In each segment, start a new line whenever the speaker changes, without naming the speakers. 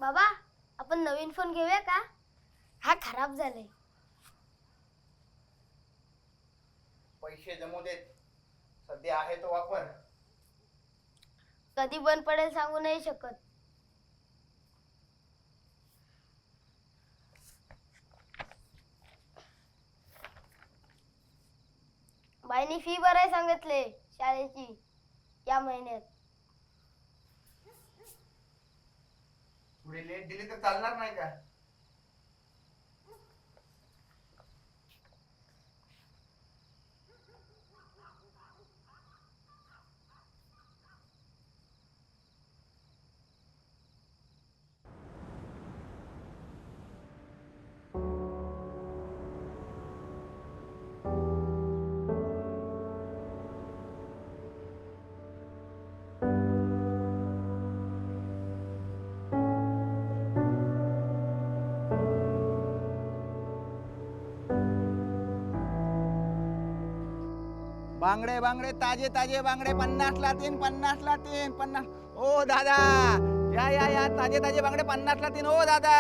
बाबा, आपण नवीन फोन घेऊया का? हा खराब झालाय.
पैसे जमू देत, सध्या आहे तो वापर.
कधी बंद पडेल सांगू नाही शकत. बाईनी फी भरायला सांगितले शाळेची या महिन्यात.
थोडी लेट दिली तर चालणार नाही का? बांगडे बांगडे ताजे ताजे बांगडे 50ला 3, 50ला 3, 50. ओ दादा, या या या, ताजे ताजे बांगडे 50ला 3. ओ दादा.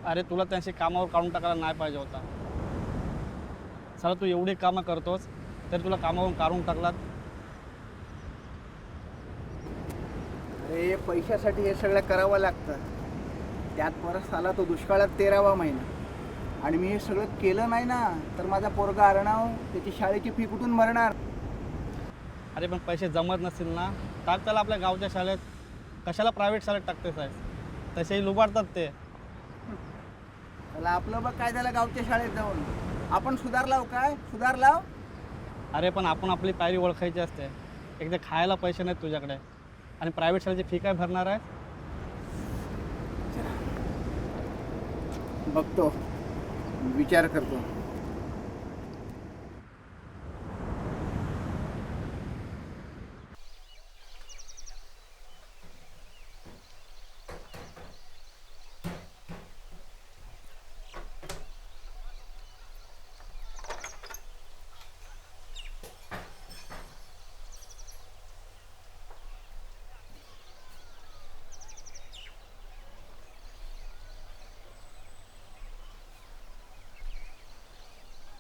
अरे तुला त्यांची कामावर काढून टाकायला नाही पाहिजे होता. साला तू एवढी कामं करतोस तर तुला कामावरून काढून टाकलात.
अरे पैशासाठी हे सगळं करावं लागतं. त्यात परत आला तो दुष्काळात 13वा महिना, आणि मी हे सगळं केलं नाही ना तर माझा पोरगा आरणाव त्याची शाळेची फी कुठून भरणार?
अरे पण पैसे जमत नसतील ना, टाक त्याला आपल्या गावच्या शाळेत. कशाला प्रायव्हेट शाळेत टाकतेस आहे? तसेही लुबाडतात ते.
त्याला आपलं बघ काय झालं गावच्या शाळेत जाऊन. आपण सुधारलाव काय? सुधारलाव?
अरे पण आपण आपली पायरी ओळखायची असते. एकदा खायला पैसे नाहीत तुझ्याकडे आणि प्रायव्हेट शाळेची फी काय भरणार आहे?
बघतो, विचार करतो.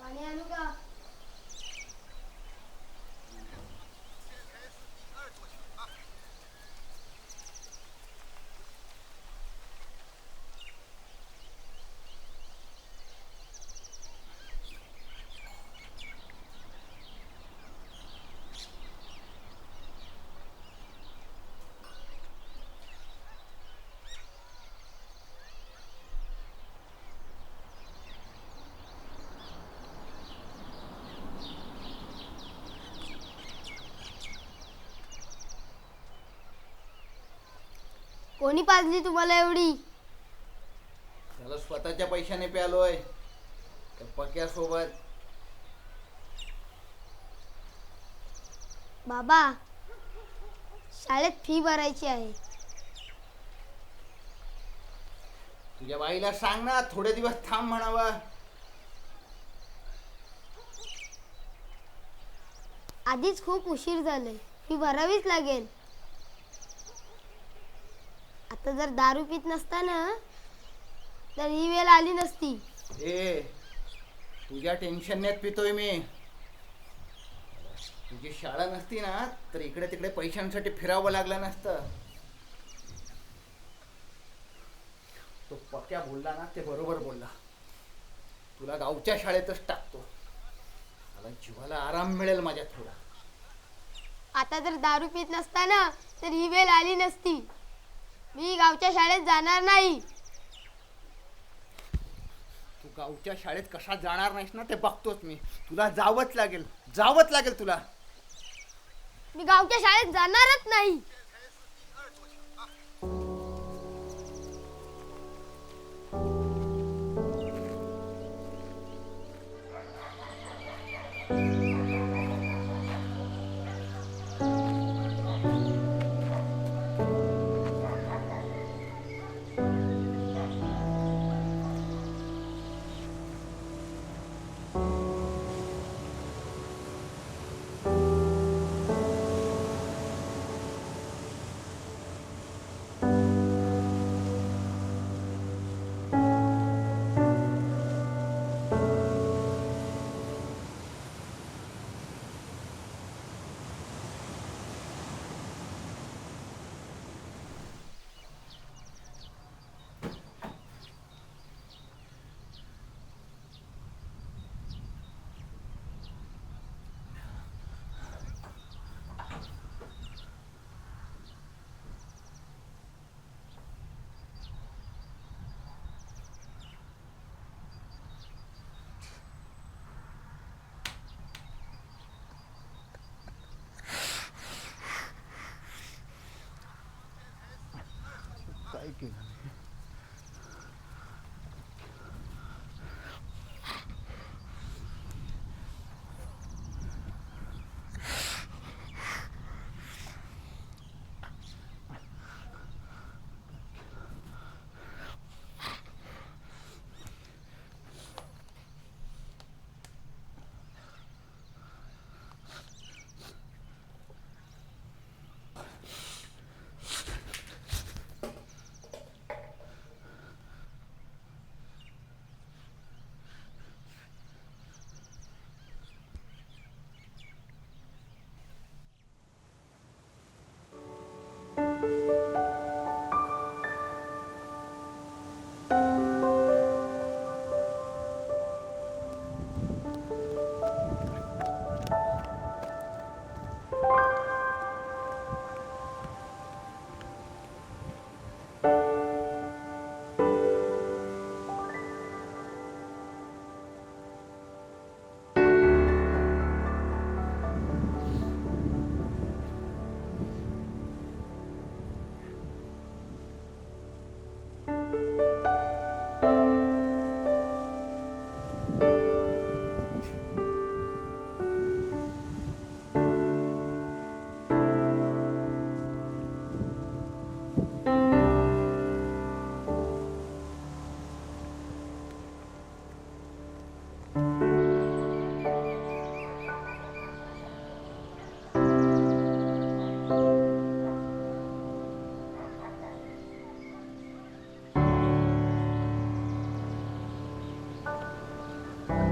पाणी आणू का? कोणी पाजली तुम्हाला एवढी?
त्याला स्वतःच्या पैशाने प्यालोय त्या पक्यासोबत.
बाबा, शाळेत फी भरायची आहे.
तुझ्या बाईला सांग ना थोडे दिवस थांब म्हणावा.
आधीच खूप उशीर झाले, फी भरावीच लागेल. आता जर दारू पित नसता ना तर ही वेळ आली नसती.
ए, तुझ्या टेन्शननेच पितोय मी. तुझी शाळा नसती ना तर इकडे तिकडे पैशांसाठी फिरावं लागलं नसतं. तो पक्या बोलला ना ते बरोबर बोलला. तुला गावच्या शाळेतच टाकतो. मला जीवाला आराम मिळेल माझ्या थोडा.
आता जर दारू पित नसता ना तर ही वेळ आली नसती. मी गावच्या शाळेत जाणार नाही.
तू गावच्या शाळेत कशा जाणार नाहीस ना ते बघतोच मी. तुला जावंच लागेल, जावंच लागेल तुला.
मी गावच्या शाळेत जाणारच नाही.
नक्की झालं.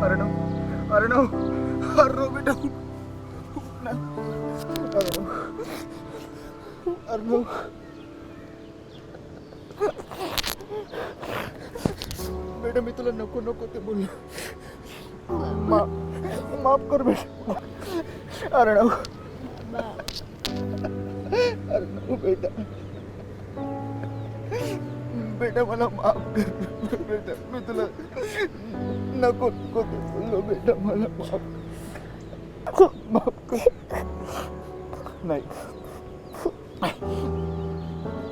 अर्णव अर्णव अर्णव बेटा उठ ना. अर्णव अर्णव बेटा मी तुला नको नको ते बोललो. माफ कर बेटा. अर्णव अर्णव बेटा बेटा मला माफ कर बेटा. मी तुला नको नको ते बोललो बेटा. मला माफ कर. नाही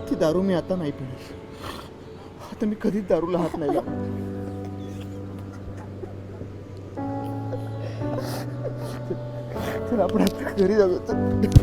ती दारू मी आता नाही पिणार. आता मी कधीच दारूला हात नाही लावणार. चल आपण आता घरी जाऊया.